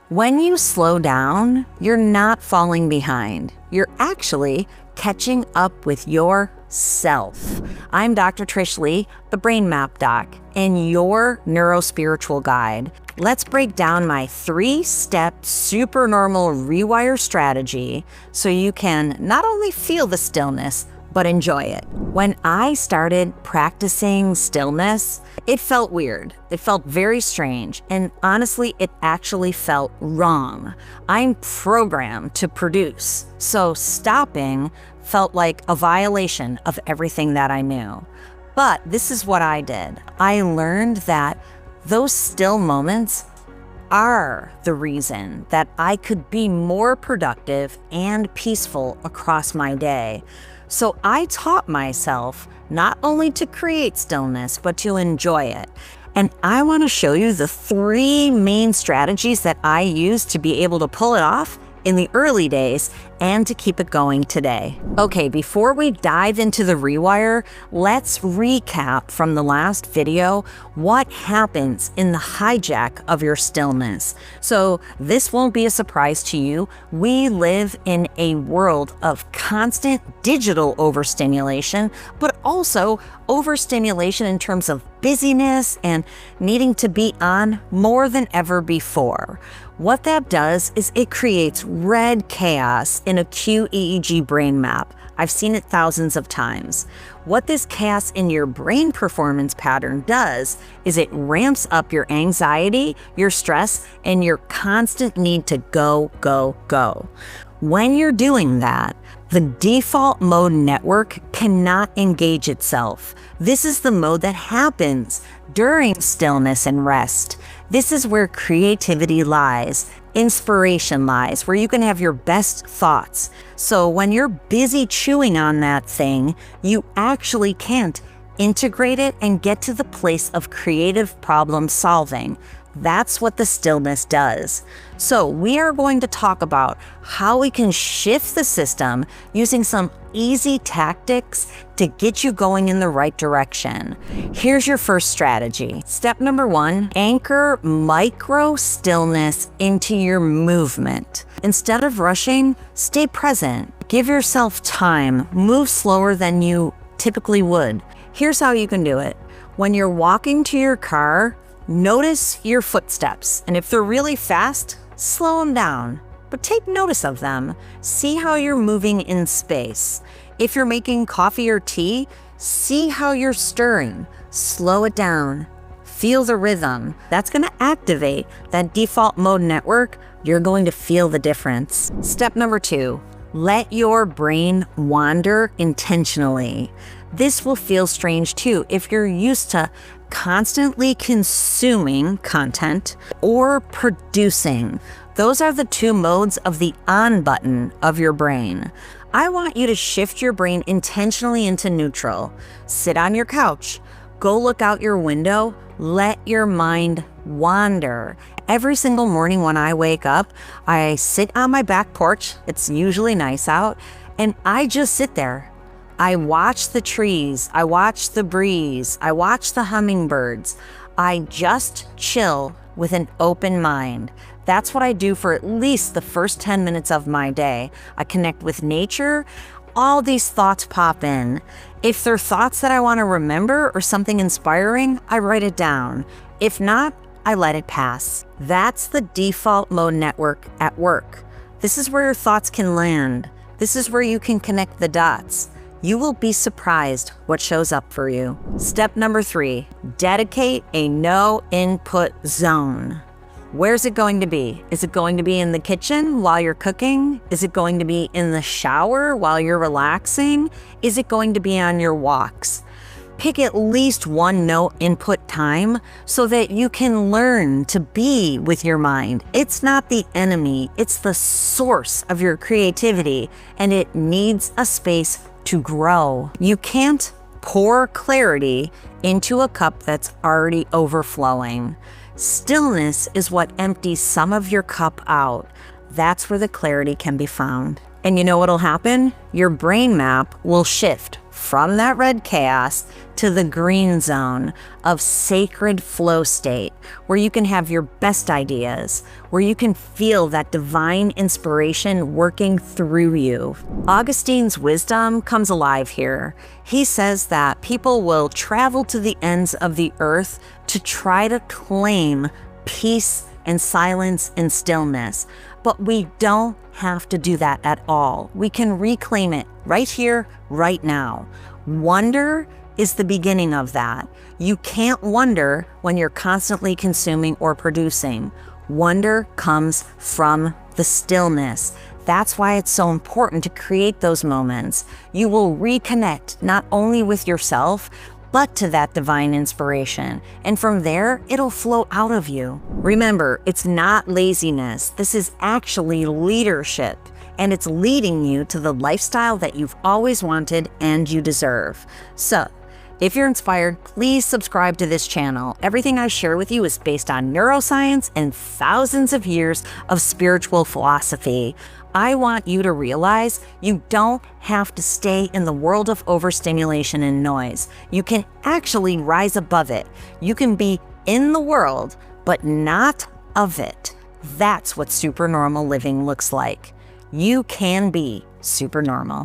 When you slow down, you're not falling behind. You're actually catching up with yourself. I'm Dr. Trish Leigh, the Brain Map Doc, and your neurospiritual guide. Let's break down my 3-step supernormal rewire strategy so you can not only feel the stillness, but enjoy it. When I started practicing stillness, it felt weird. It felt very strange. And honestly, it actually felt wrong. I'm programmed to produce. So stopping felt like a violation of everything that I knew. But this is what I did. I learned that those still moments are the reason that I could be more productive and peaceful across my day. So I taught myself not only to create stillness, but to enjoy it. And I want to show you the 3 main strategies that I used to be able to pull it off in the early days and to keep it going today. Okay, before we dive into the rewire, let's recap from the last video what happens in the hijack of your stillness. So this won't be a surprise to you. We live in a world of constant digital overstimulation, but also overstimulation in terms of busyness and needing to be on more than ever before. What that does is it creates red chaos in a QEEG brain map. I've seen it thousands of times. What this chaos in your brain performance pattern does is it ramps up your anxiety, your stress, and your constant need to go, go, go. When you're doing that, the default mode network cannot engage itself. This is the mode that happens during stillness and rest. This is where creativity lies, inspiration lies, where you can have your best thoughts. So when you're busy chewing on that thing, you actually can't integrate it and get to the place of creative problem solving. That's what the stillness does. So we are going to talk about how we can shift the system using some easy tactics to get you going in the right direction. Here's your first strategy. Step number 1, anchor micro-stillness into your movement. Instead of rushing, stay present. Give yourself time. Move slower than you typically would. Here's how you can do it. When you're walking to your car, notice your footsteps, and if they're really fast, slow them down, but take notice of them. See how you're moving in space. If you're making coffee or tea, see how you're stirring. Slow it down. Feel the rhythm. That's going to activate that default mode network. You're going to feel the difference. Step number 2, let your brain wander intentionally. This will feel strange too if you're used to constantly consuming content or producing. Those are the 2 modes of the on button of your brain. I want you to shift your brain intentionally into neutral. Sit on your couch, go look out your window, let your mind wander. Every single morning when I wake up, I sit on my back porch, it's usually nice out, and I just sit there. I watch the trees, I watch the breeze, I watch the hummingbirds. I just chill with an open mind. That's what I do for at least the first 10 minutes of my day. I connect with nature. All these thoughts pop in. If they're thoughts that I want to remember or something inspiring, I write it down. If not, I let it pass. That's the default mode network at work. This is where your thoughts can land. This is where you can connect the dots. You will be surprised what shows up for you. Step number 3, dedicate a no input zone. Where's it going to be? Is it going to be in the kitchen while you're cooking? Is it going to be in the shower while you're relaxing? Is it going to be on your walks? Pick at least one no input time so that you can learn to be with your mind. It's not the enemy, it's the source of your creativity, and it needs a space to grow. You can't pour clarity into a cup that's already overflowing. Stillness is what empties some of your cup out. That's where the clarity can be found. And you know what'll happen? Your brain map will shift from that red chaos to the green zone of sacred flow state, where you can have your best ideas, where you can feel that divine inspiration working through you. Augustine's wisdom comes alive here. He says that people will travel to the ends of the earth to try to claim peace and silence and stillness. But we don't have to do that at all. We can reclaim it right here, right now. Wonder is the beginning of that. You can't wonder when you're constantly consuming or producing. Wonder comes from the stillness. That's why it's so important to create those moments. You will reconnect not only with yourself, but to that divine inspiration. And from there, it'll flow out of you. Remember, it's not laziness. This is actually leadership. And it's leading you to the lifestyle that you've always wanted and you deserve. So, if you're inspired, please subscribe to this channel. Everything I share with you is based on neuroscience and thousands of years of spiritual philosophy. I want you to realize you don't have to stay in the world of overstimulation and noise. You can actually rise above it. You can be in the world, but not of it. That's what supernormal living looks like. You can be supernormal.